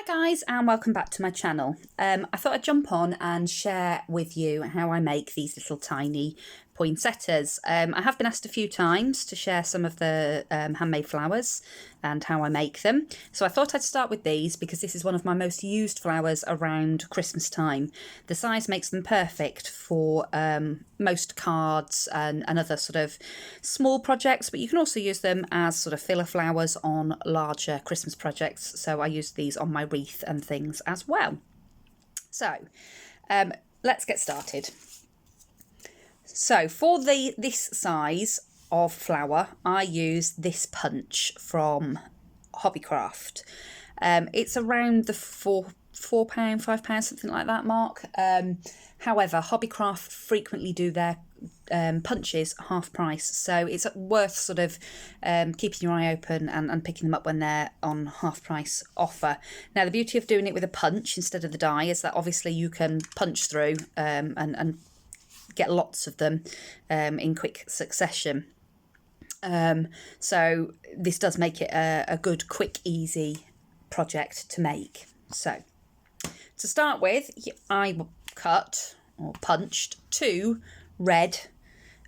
Guys, and welcome back to my channel. I thought I'd jump on and share with you how I make these little tiny poinsettias. I have been asked a few times to share some of the handmade flowers and how I make them. So I thought I'd start with these because this is one of my most used flowers around Christmas time. The size makes them perfect for most cards and other sort of small projects, but you can also use them as sort of filler flowers on larger Christmas projects. So I use these on my wreath and things as well. So let's get started. So for this size of flower, I use this punch from Hobbycraft. It's around the £4, £5, something like that mark. However, Hobbycraft frequently do their punches half price, so it's worth sort of keeping your eye open and picking them up when they're on half price offer. Now, the beauty of doing it with a punch instead of the die is that obviously you can punch through and get lots of them in quick succession. So this does make it a good, quick, easy project to make. So to start with, I cut or punched 2 red,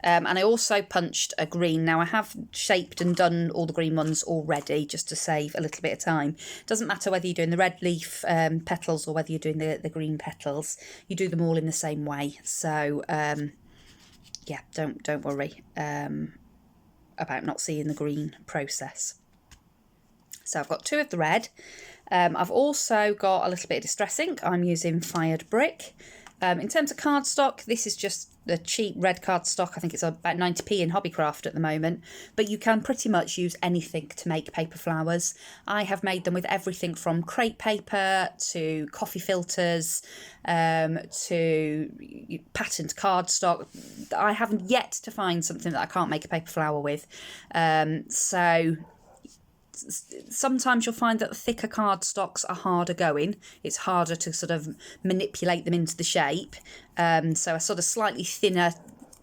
and I also punched a green. Now I have shaped and done all the green ones already just to save a little bit of time. Doesn't matter whether you're doing the red leaf petals or whether you're doing the green petals. You do them all in the same way. So yeah, don't worry about not seeing the green process. So I've got 2 of the red. I've also got a little bit of distress ink. I'm using Fired Brick. In terms of cardstock, this is just the cheap red cardstock. I think it's about 90p in Hobbycraft at the moment, but you can pretty much use anything to make paper flowers. I have made them with everything from crepe paper to coffee filters to patterned cardstock. I haven't yet to find something that I can't make a paper flower with. So sometimes you'll find that the thicker cardstocks are harder going. It's harder to sort of manipulate them into the shape. So a sort of slightly thinner,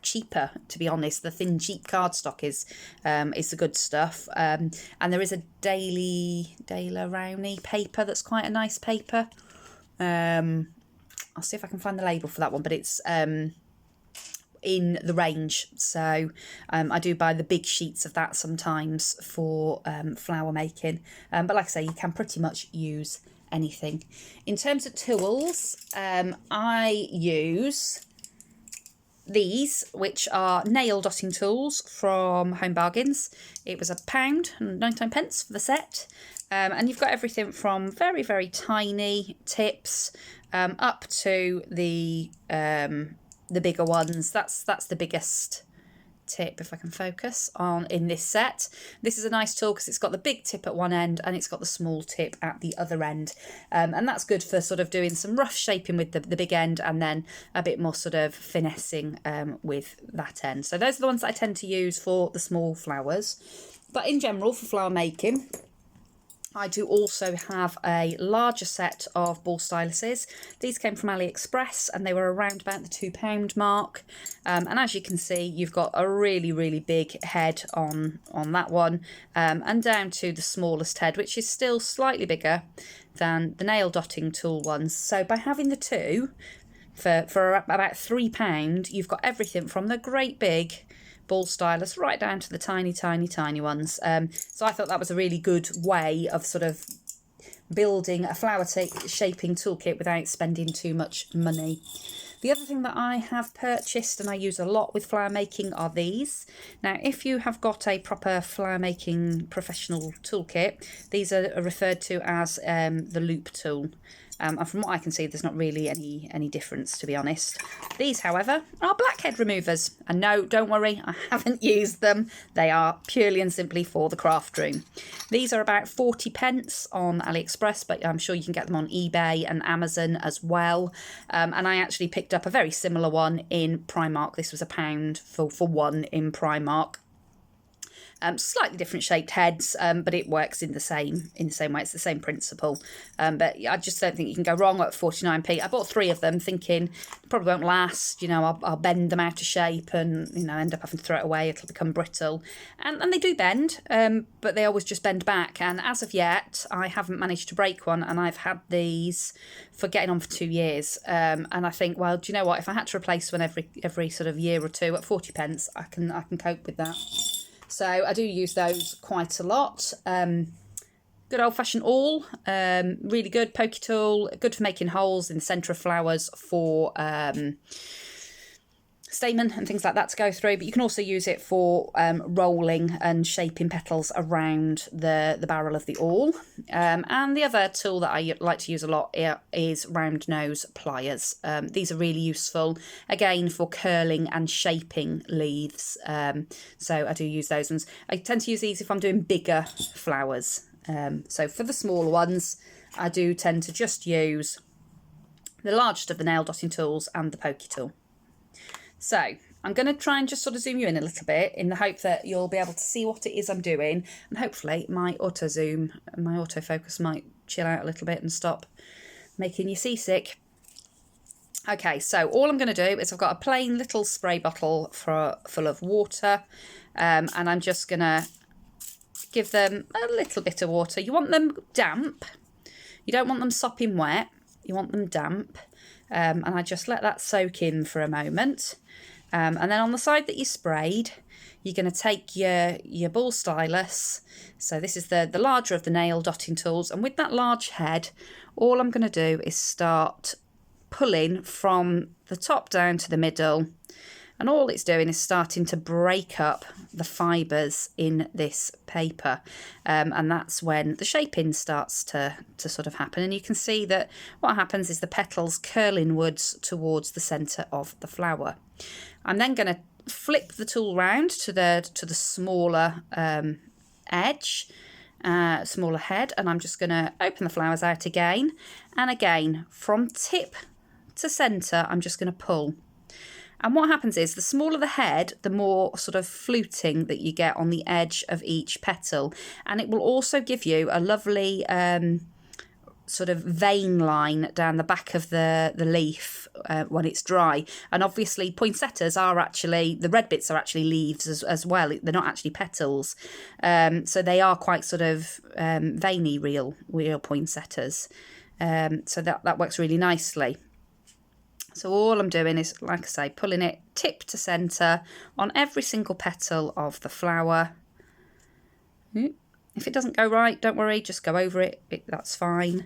cheaper, to be honest, the thin cheap cardstock is the good stuff. And there is a Daily Rowney paper that's quite a nice paper. I'll see if I can find the label for that one, but it's in the range. So I do buy the big sheets of that sometimes for flower making, but like I say, you can pretty much use anything. In terms of tools, I use these, which are nail dotting tools from Home Bargains. It was £1.99 for the set, and you've got everything from very, very tiny tips up to the bigger ones. That's the biggest tip, if I can focus on in this set. This is a nice tool because it's got the big tip at one end and it's got the small tip at the other end, and that's good for sort of doing some rough shaping with the big end and then a bit more sort of finessing with that end. So those are the ones that I tend to use for the small flowers, but in general for flower making I do also have a larger set of ball styluses. These came from AliExpress and they were around about the £2 mark. And as you can see, you've got a really, really big head on that one, and down to the smallest head, which is still slightly bigger than the nail dotting tool ones. So by having the 2 for about £3, you've got everything from the great big ball stylus right down to the tiny ones. So I thought that was a really good way of sort of building a flower shaping toolkit without spending too much money. The other thing that I have purchased and I use a lot with flower making are these. Now, if you have got a proper flower making professional toolkit, these are referred to as the loop tool. And from what I can see, there's not really any difference, to be honest. These, however, are blackhead removers. And no, don't worry, I haven't used them. They are purely and simply for the craft room. These are about 40p on AliExpress, but I'm sure you can get them on eBay and Amazon as well. And I actually picked up a very similar one in Primark. This was £1 for one in Primark. Slightly different shaped heads, but it works in the same way. It's the same principle. But I just don't think you can go wrong at 49p. I bought 3 of them thinking probably won't last. You know, I'll bend them out of shape and, you know, end up having to throw it away. It'll become brittle. And they do bend, but they always just bend back. And as of yet, I haven't managed to break one, and I've had these for getting on for 2 years. And I think, well, do you know what? If I had to replace one every sort of year or two at 40p, I can cope with that. So I do use those quite a lot. Good old-fashioned awl, really good. Pokey tool, good for making holes in the centre of flowers for stamen and things like that to go through. But you can also use it for rolling and shaping petals around the barrel of the awl. And the other tool that I like to use a lot is round nose pliers. These are really useful, again, for curling and shaping leaves. So I do use those ones. I tend to use these if I'm doing bigger flowers. So for the smaller ones, I do tend to just use the largest of the nail dotting tools and the pokey tool. So I'm going to try and just sort of zoom you in a little bit in the hope that you'll be able to see what it is I'm doing, and hopefully my autofocus might chill out a little bit and stop making you seasick. Okay, so all I'm going to do is I've got a plain little spray bottle full of water, and I'm just going to give them a little bit of water. You want them damp. You don't want them sopping wet. You want them damp. And I just let that soak in for a moment. And then on the side that you sprayed, you're going to take your ball stylus. So this is the larger of the nail dotting tools. And with that large head, all I'm going to do is start pulling from the top down to the middle. And all it's doing is starting to break up the fibres in this paper. And that's when the shaping starts to sort of happen. And you can see that what happens is the petals curl inwards towards the centre of the flower. I'm then going to flip the tool round to the smaller edge, smaller head, and I'm just going to open the flowers out again. And again, from tip to centre, I'm just going to pull. And what happens is the smaller the head, the more sort of fluting that you get on the edge of each petal. And it will also give you a lovely sort of vein line down the back of the leaf when it's dry. And obviously poinsettias are actually, the red bits are actually leaves as well. They're not actually petals. So they are quite sort of veiny real poinsettias. So that works really nicely. So all I'm doing is, like I say, pulling it tip to centre on every single petal of the flower. If it doesn't go right, don't worry, just go over it. That's fine.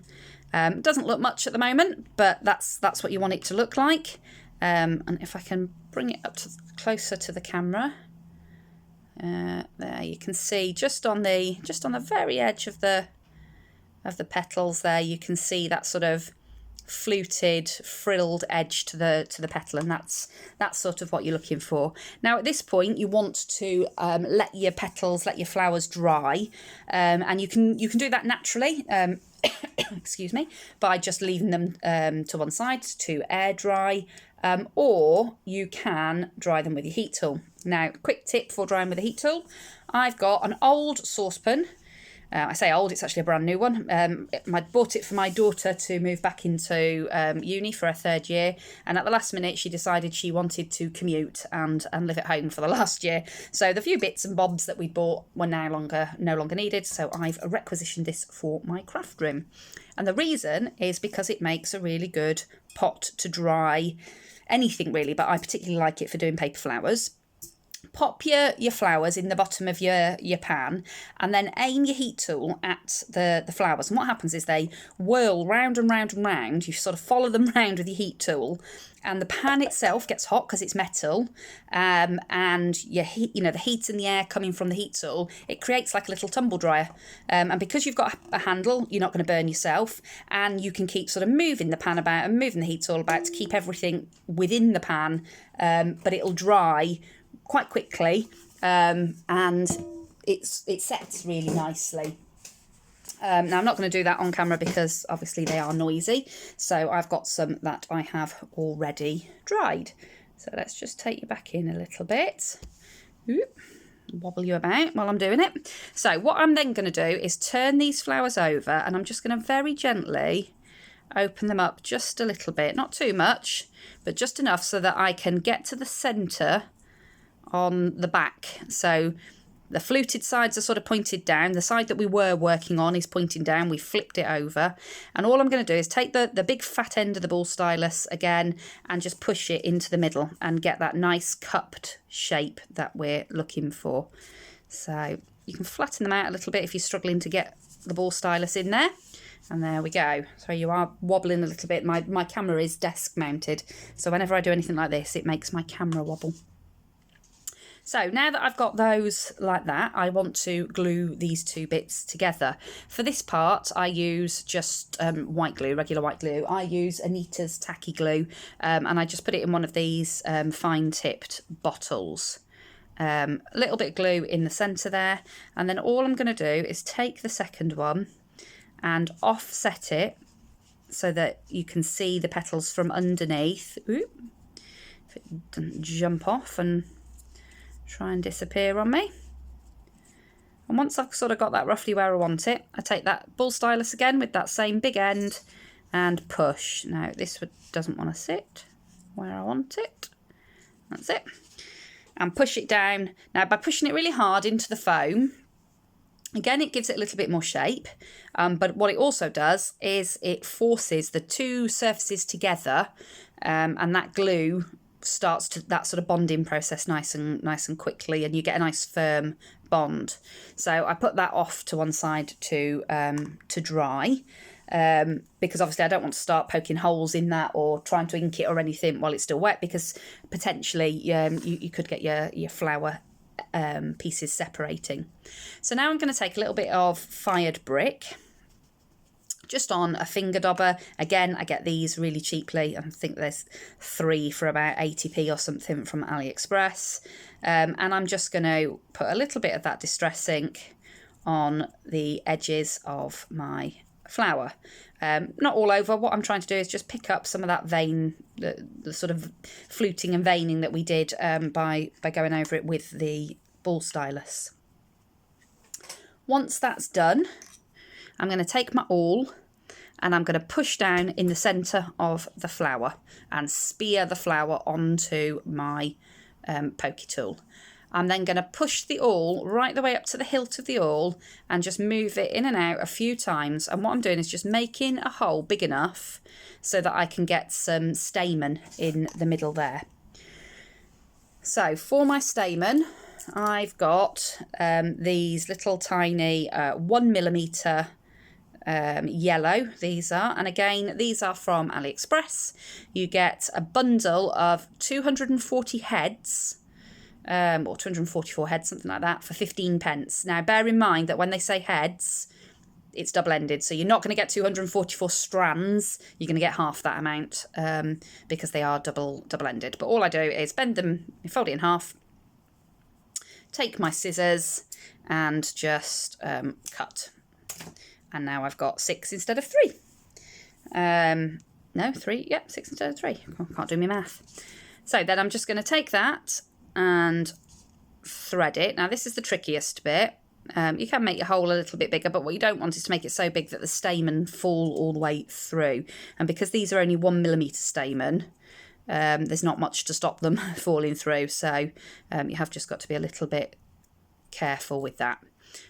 It doesn't look much at the moment, but that's what you want it to look like. And if I can bring it up closer to the camera, there you can see just on the very edge of the petals there, you can see that sort of fluted, frilled edge to the petal, and that's sort of what you're looking for. Now at this point you want to let your flowers dry, and you can do that naturally excuse me, by just leaving them to one side to air dry, or you can dry them with your heat tool. Now, quick tip for drying with a heat tool: I've got an old saucepan. I say old, it's actually a brand new one. I bought it for my daughter to move back into uni for her 3rd year, and at the last minute she decided she wanted to commute and live at home for the last year. So the few bits and bobs that we bought were no longer needed, so I've requisitioned this for my craft room. And the reason is because it makes a really good pot to dry anything really, but I particularly like it for doing paper flowers. Pop your flowers in the bottom of your pan, and then aim your heat tool at the flowers. And what happens is they whirl round and round and round. You sort of follow them round with your heat tool, and the pan itself gets hot because it's metal. And your heat, the heat and the air coming from the heat tool, it creates like a little tumble dryer. And because you've got a handle, you're not going to burn yourself, and you can keep sort of moving the pan about and moving the heat tool about to keep everything within the pan. But it'll dry quite quickly, and it sets really nicely. Now I'm not going to do that on camera because obviously they are noisy, so I've got some that I have already dried. So let's just take you back in a little bit. Oop. wobble you about while I'm doing it. So what I'm then going to do is turn these flowers over, and I'm just going to very gently open them up just a little bit, not too much, but just enough so that I can get to the centre on the back. So the fluted sides are sort of pointed down. The side that we were working on is pointing down. We flipped it over. And all I'm going to do is take the big fat end of the ball stylus again and just push it into the middle and get that nice cupped shape that we're looking for. So you can flatten them out a little bit if you're struggling to get the ball stylus in there. And there we go. So you are wobbling a little bit. My camera is desk mounted, so whenever I do anything like this, it makes my camera wobble. So now that I've got those like that, I want to glue these two bits together. For this part, I use just white glue, regular white glue. I use Anita's tacky glue, and I just put it in one of these fine-tipped bottles. A little bit of glue in the centre there, and then all I'm going to do is take the second one and offset it so that you can see the petals from underneath. Ooh, if it doesn't jump off and try and disappear on me. And once I've sort of got that roughly where I want it, I take that ball stylus again with that same big end and push. Now this doesn't want to sit where I want it. That's it. And push it down. Now by pushing it really hard into the foam, again, it gives it a little bit more shape, but what it also does is it forces the two surfaces together, and that glue starts to that sort of bonding process nice and quickly, and you get a nice firm bond. So I put that off to one side to dry, because obviously I don't want to start poking holes in that or trying to ink it or anything while it's still wet, because potentially you could get your flower pieces separating. So now I'm going to take a little bit of fired brick just on a finger dobber. Again, I get these really cheaply. I think there's 3 for about 80p or something from AliExpress, and I'm just going to put a little bit of that distress ink on the edges of my flower. Not all over. What I'm trying to do is just pick up some of that vein, the sort of fluting and veining that we did by going over it with the ball stylus. Once that's done, I'm going to take my awl and I'm going to push down in the centre of the flower and spear the flower onto my pokey tool. I'm then going to push the awl right the way up to the hilt of the awl and just move it in and out a few times. And what I'm doing is just making a hole big enough so that I can get some stamen in the middle there. So for my stamen, I've got these little tiny 1mm yellow, these are, and again these are from AliExpress. You get a bundle of 240 heads, or 244 heads, something like that, for 15p. Now bear in mind that when they say heads, it's double-ended, so you're not going to get 244 strands, you're going to get half that amount, because they are double-ended. But all I do is bend them, fold it in half, take my scissors and just cut. And now I've got 6 instead of 3. No, 3, yep, 6 instead of 3. I can't do my math. So then I'm just going to take that and thread it. Now this is the trickiest bit. You can make your hole a little bit bigger, but what you don't want is to make it so big that the stamen fall all the way through. And because these are only 1mm stamen, there's not much to stop them falling through. So you have just got to be a little bit careful with that.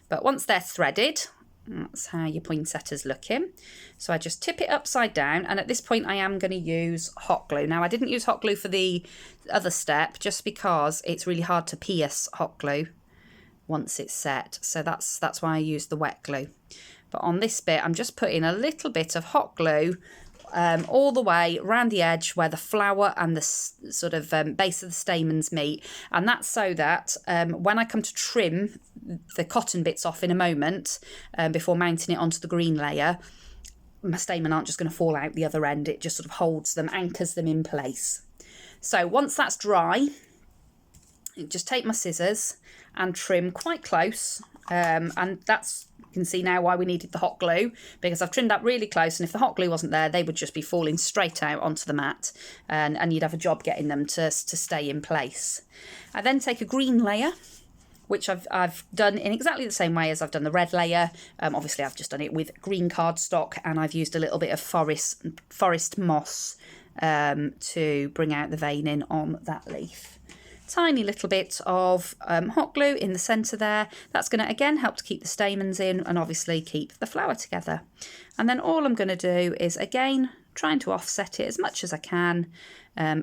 But once they're threaded, that's how your poinsettia's looking. So I just tip it upside down, and at this point I am going to use hot glue. Now I didn't use hot glue for the other step just because it's really hard to pierce hot glue once it's set. So that's why I used the wet glue. But on this bit I'm just putting a little bit of hot glue all the way around the edge where the flower and the sort of base of the stamens meet, and that's so that when I come to trim the cotton bits off in a moment, before mounting it onto the green layer, my stamen aren't just going to fall out the other end. It just sort of holds them, anchors them in place. So once that's dry, just take my scissors and trim quite close, and that's, you can see now why we needed the hot glue, because I've trimmed up really close, and if the hot glue wasn't there they would just be falling straight out onto the mat, and you'd have a job getting them to stay in place. I then take a green layer which I've done in exactly the same way as I've done the red layer. Obviously I've just done it with green cardstock, and I've used a little bit of forest moss to bring out the veining on that leaf. Tiny little bit of hot glue in the centre there. That's going to again help to keep the stamens in and obviously keep the flower together. And then all I'm going to do is again trying to offset it as much as I can,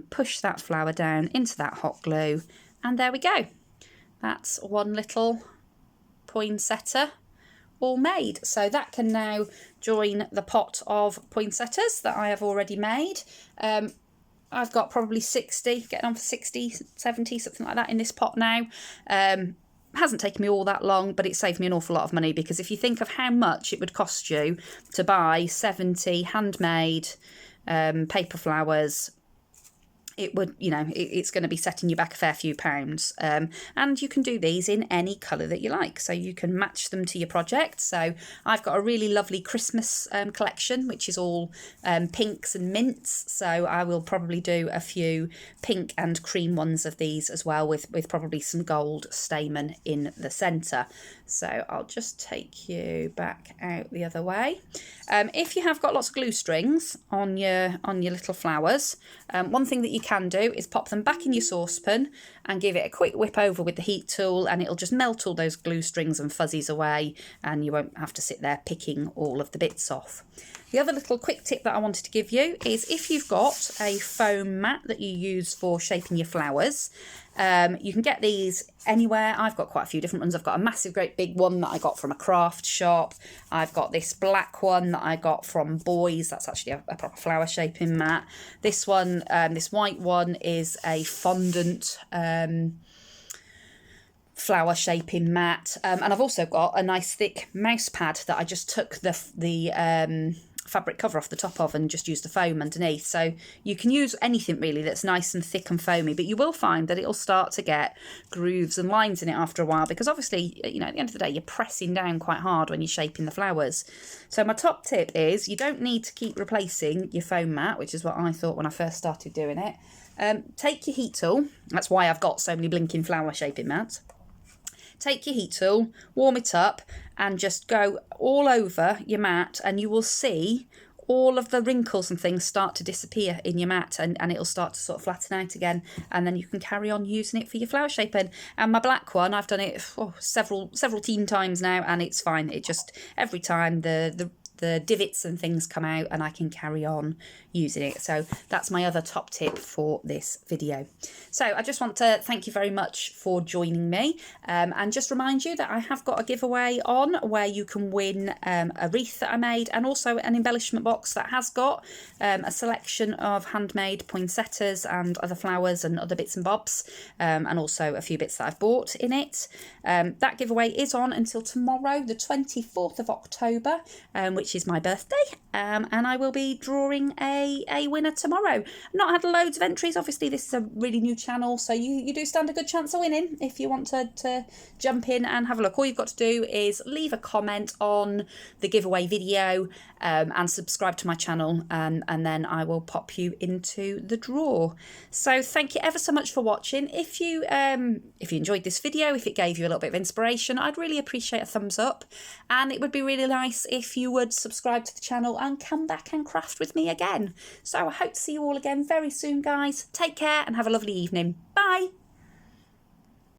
push that flower down into that hot glue, and there we go. That's one little poinsettia all made. So that can now join the pot of poinsettias that I have already made. I've got probably 60, getting on for 60, 70, something like that in this pot now. Hasn't taken me all that long, but it saved me an awful lot of money, because if you think of how much it would cost you to buy 70 handmade paper flowers, it would, you know, it's going to be setting you back a fair few pounds. And you can do these in any colour that you like, so you can match them to your project. So I've got a really lovely Christmas collection, which is all pinks and mints, so I will probably do a few pink and cream ones of these as well, with probably some gold stamen in the centre. So I'll just take you back out the other way. If you have got lots of glue strings on your little flowers, one thing that you can do is pop them back in your saucepan and give it a quick whip over with the heat tool, and it'll just melt all those glue strings and fuzzies away, and you won't have to sit there picking all of the bits off. The other little quick tip that I wanted to give you is, if you've got a foam mat that you use for shaping your flowers, you can get these anywhere. I've got quite a few different ones. I've got a massive great big one that I got from a craft shop. I've got this black one that I got from Boys. That's actually a proper flower shaping mat. This one, this white one, is a fondant flower shaping mat. And I've also got a nice thick mouse pad that I just took the fabric cover off the top of and just use the foam underneath. So you can use anything really that's nice and thick and foamy, but you will find that it'll start to get grooves and lines in it after a while, because obviously, you know, at the end of the day, you're pressing down quite hard when you're shaping the flowers. So my top tip is, you don't need to keep replacing your foam mat, which is what I thought when I first started doing it. Take your heat tool. That's why I've got so many blinking flower shaping mats. Take your heat tool, warm it up, and just go all over your mat, and you will see all of the wrinkles and things start to disappear in your mat, and it'll start to sort of flatten out again, and then you can carry on using it for your flower shaping. And my black one, I've done it several times now, and it's fine. It just, every time the divots and things come out, and I can carry on using it. So that's my other top tip for this video. So I just want to thank you very much for joining me, and just remind you that I have got a giveaway on where you can win a wreath that I made, and also an embellishment box that has got a selection of handmade poinsettias and other flowers and other bits and bobs, and also a few bits that I've bought in it. That giveaway is on until tomorrow, the 24th of October, which is my birthday, and I will be drawing a winner tomorrow. Not had loads of entries. Obviously this is a really new channel, so you do stand a good chance of winning if you want to jump in and have a look. All you've got to do is leave a comment on the giveaway video, and subscribe to my channel, and then I will pop you into the draw. So thank you ever so much for watching. If you enjoyed this video, if it gave you a little bit of inspiration, I'd really appreciate a thumbs up, and it would be really nice if you would subscribe to the channel and come back and craft with me again. So I hope to see you all again very soon, guys. Take care and have a lovely evening. Bye.